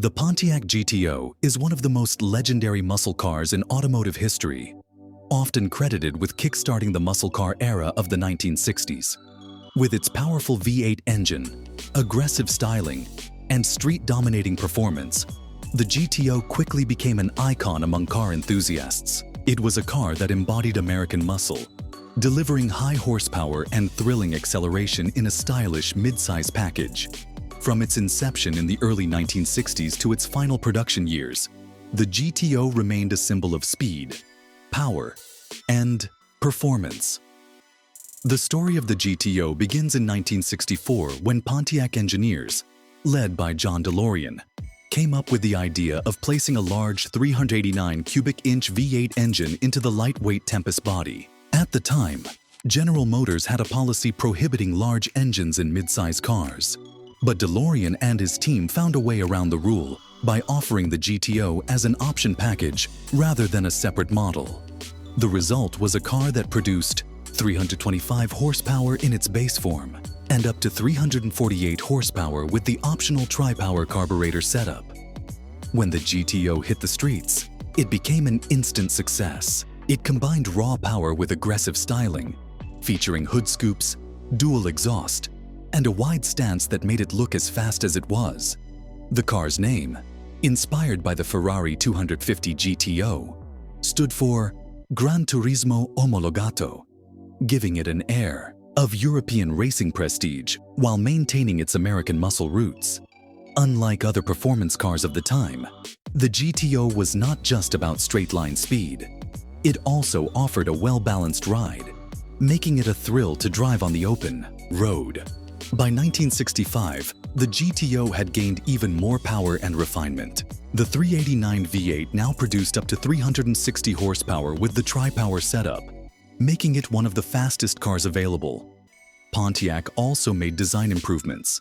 The Pontiac GTO is one of the most legendary muscle cars in automotive history, often credited with kickstarting the muscle car era of the 1960s. With its powerful V8 engine, aggressive styling, and street-dominating performance, the GTO quickly became an icon among car enthusiasts. It was a car that embodied American muscle, delivering high horsepower and thrilling acceleration in a stylish mid-size package. From its inception in the early 1960s to its final production years, the GTO remained a symbol of speed, power, and performance. The story of the GTO begins in 1964 when Pontiac engineers, led by John DeLorean, came up with the idea of placing a large 389 cubic inch V8 engine into the lightweight Tempest body. At the time, General Motors had a policy prohibiting large engines in mid-size cars. But DeLorean and his team found a way around the rule by offering the GTO as an option package rather than a separate model. The result was a car that produced 325 horsepower in its base form and up to 348 horsepower with the optional tri-power carburetor setup. When the GTO hit the streets, it became an instant success. It combined raw power with aggressive styling, featuring hood scoops, dual exhaust, and a wide stance that made it look as fast as it was. The car's name, inspired by the Ferrari 250 GTO, stood for Gran Turismo Omologato, giving it an air of European racing prestige while maintaining its American muscle roots. Unlike other performance cars of the time, the GTO was not just about straight-line speed. It also offered a well-balanced ride, making it a thrill to drive on the open road. By 1965, the GTO had gained even more power and refinement. The 389 V8 now produced up to 360 horsepower with the tri-power setup, making it one of the fastest cars available. Pontiac also made design improvements,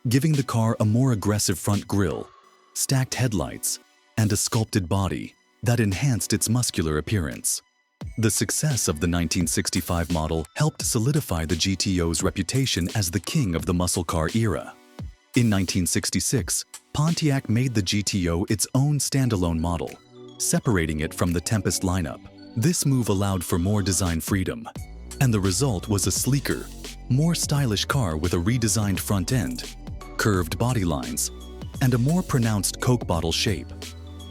giving the car a more aggressive front grille, stacked headlights, and a sculpted body that enhanced its muscular appearance. The success of the 1965 model helped solidify the GTO's reputation as the king of the muscle car era. In 1966, Pontiac made the GTO its own standalone model, separating it from the Tempest lineup. This move allowed for more design freedom, and the result was a sleeker, more stylish car with a redesigned front end, curved body lines, and a more pronounced Coke bottle shape.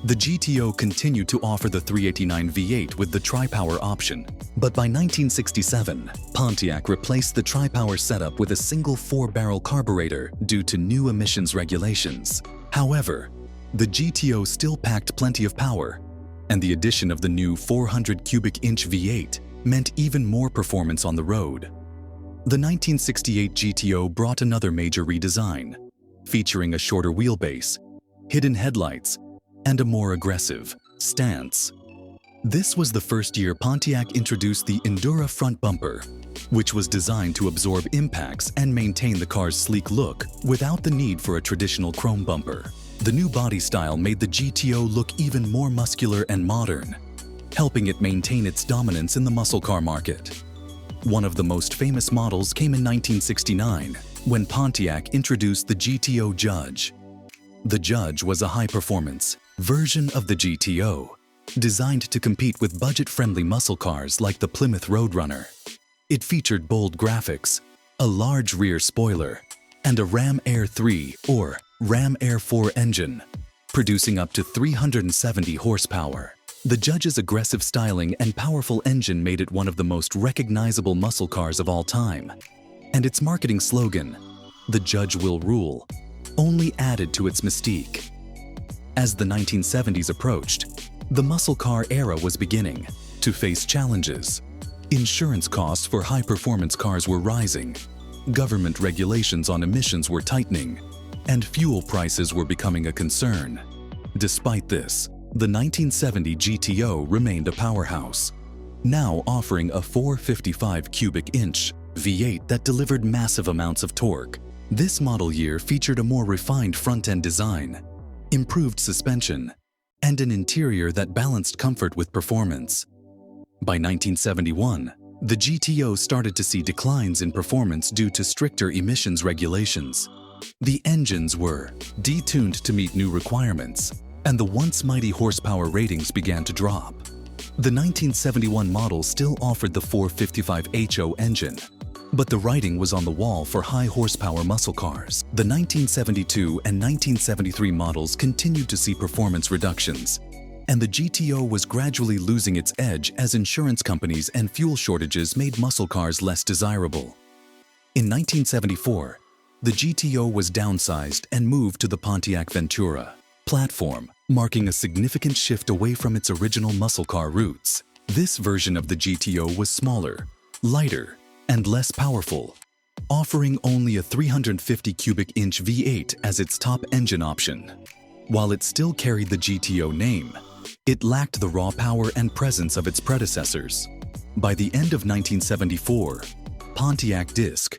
The GTO continued to offer the 389 V8 with the tri-power option, but by 1967, Pontiac replaced the tri-power setup with a single 4-barrel carburetor due to new emissions regulations. However, the GTO still packed plenty of power, and the addition of the new 400 cubic inch V8 meant even more performance on the road. The 1968 GTO brought another major redesign, featuring a shorter wheelbase, hidden headlights, and a more aggressive stance. This was the first year Pontiac introduced the Endura front bumper, which was designed to absorb impacts and maintain the car's sleek look without the need for a traditional chrome bumper. The new body style made the GTO look even more muscular and modern, helping it maintain its dominance in the muscle car market. One of the most famous models came in 1969 when Pontiac introduced the GTO Judge. The Judge was a high-performance version of the GTO, designed to compete with budget-friendly muscle cars like the Plymouth Roadrunner. It featured bold graphics, a large rear spoiler, and a Ram Air 3 or Ram Air 4 engine, producing up to 370 horsepower. The Judge's aggressive styling and powerful engine made it one of the most recognizable muscle cars of all time, and its marketing slogan, "The Judge will rule," only added to its mystique. As the 1970s approached, the muscle car era was beginning to face challenges. Insurance costs for high-performance cars were rising, government regulations on emissions were tightening, and fuel prices were becoming a concern. Despite this, the 1970 GTO remained a powerhouse, now offering a 455 cubic inch V8 that delivered massive amounts of torque. This model year featured a more refined front-end design, improved suspension, and an interior that balanced comfort with performance. By 1971, the GTO started to see declines in performance due to stricter emissions regulations. The engines were detuned to meet new requirements, and the once mighty horsepower ratings began to drop. The 1971 model still offered the 455 HO engine, but the writing was on the wall for high horsepower muscle cars. The 1972 and 1973 models continued to see performance reductions, and the GTO was gradually losing its edge as insurance companies and fuel shortages made muscle cars less desirable. In 1974, the GTO was downsized and moved to the Pontiac Ventura platform, marking a significant shift away from its original muscle car roots. This version of the GTO was smaller, lighter, and less powerful, offering only a 350 cubic inch V8 as its top engine option. While it still carried the GTO name, it lacked the raw power and presence of its predecessors. By the end of 1974, Pontiac Disc,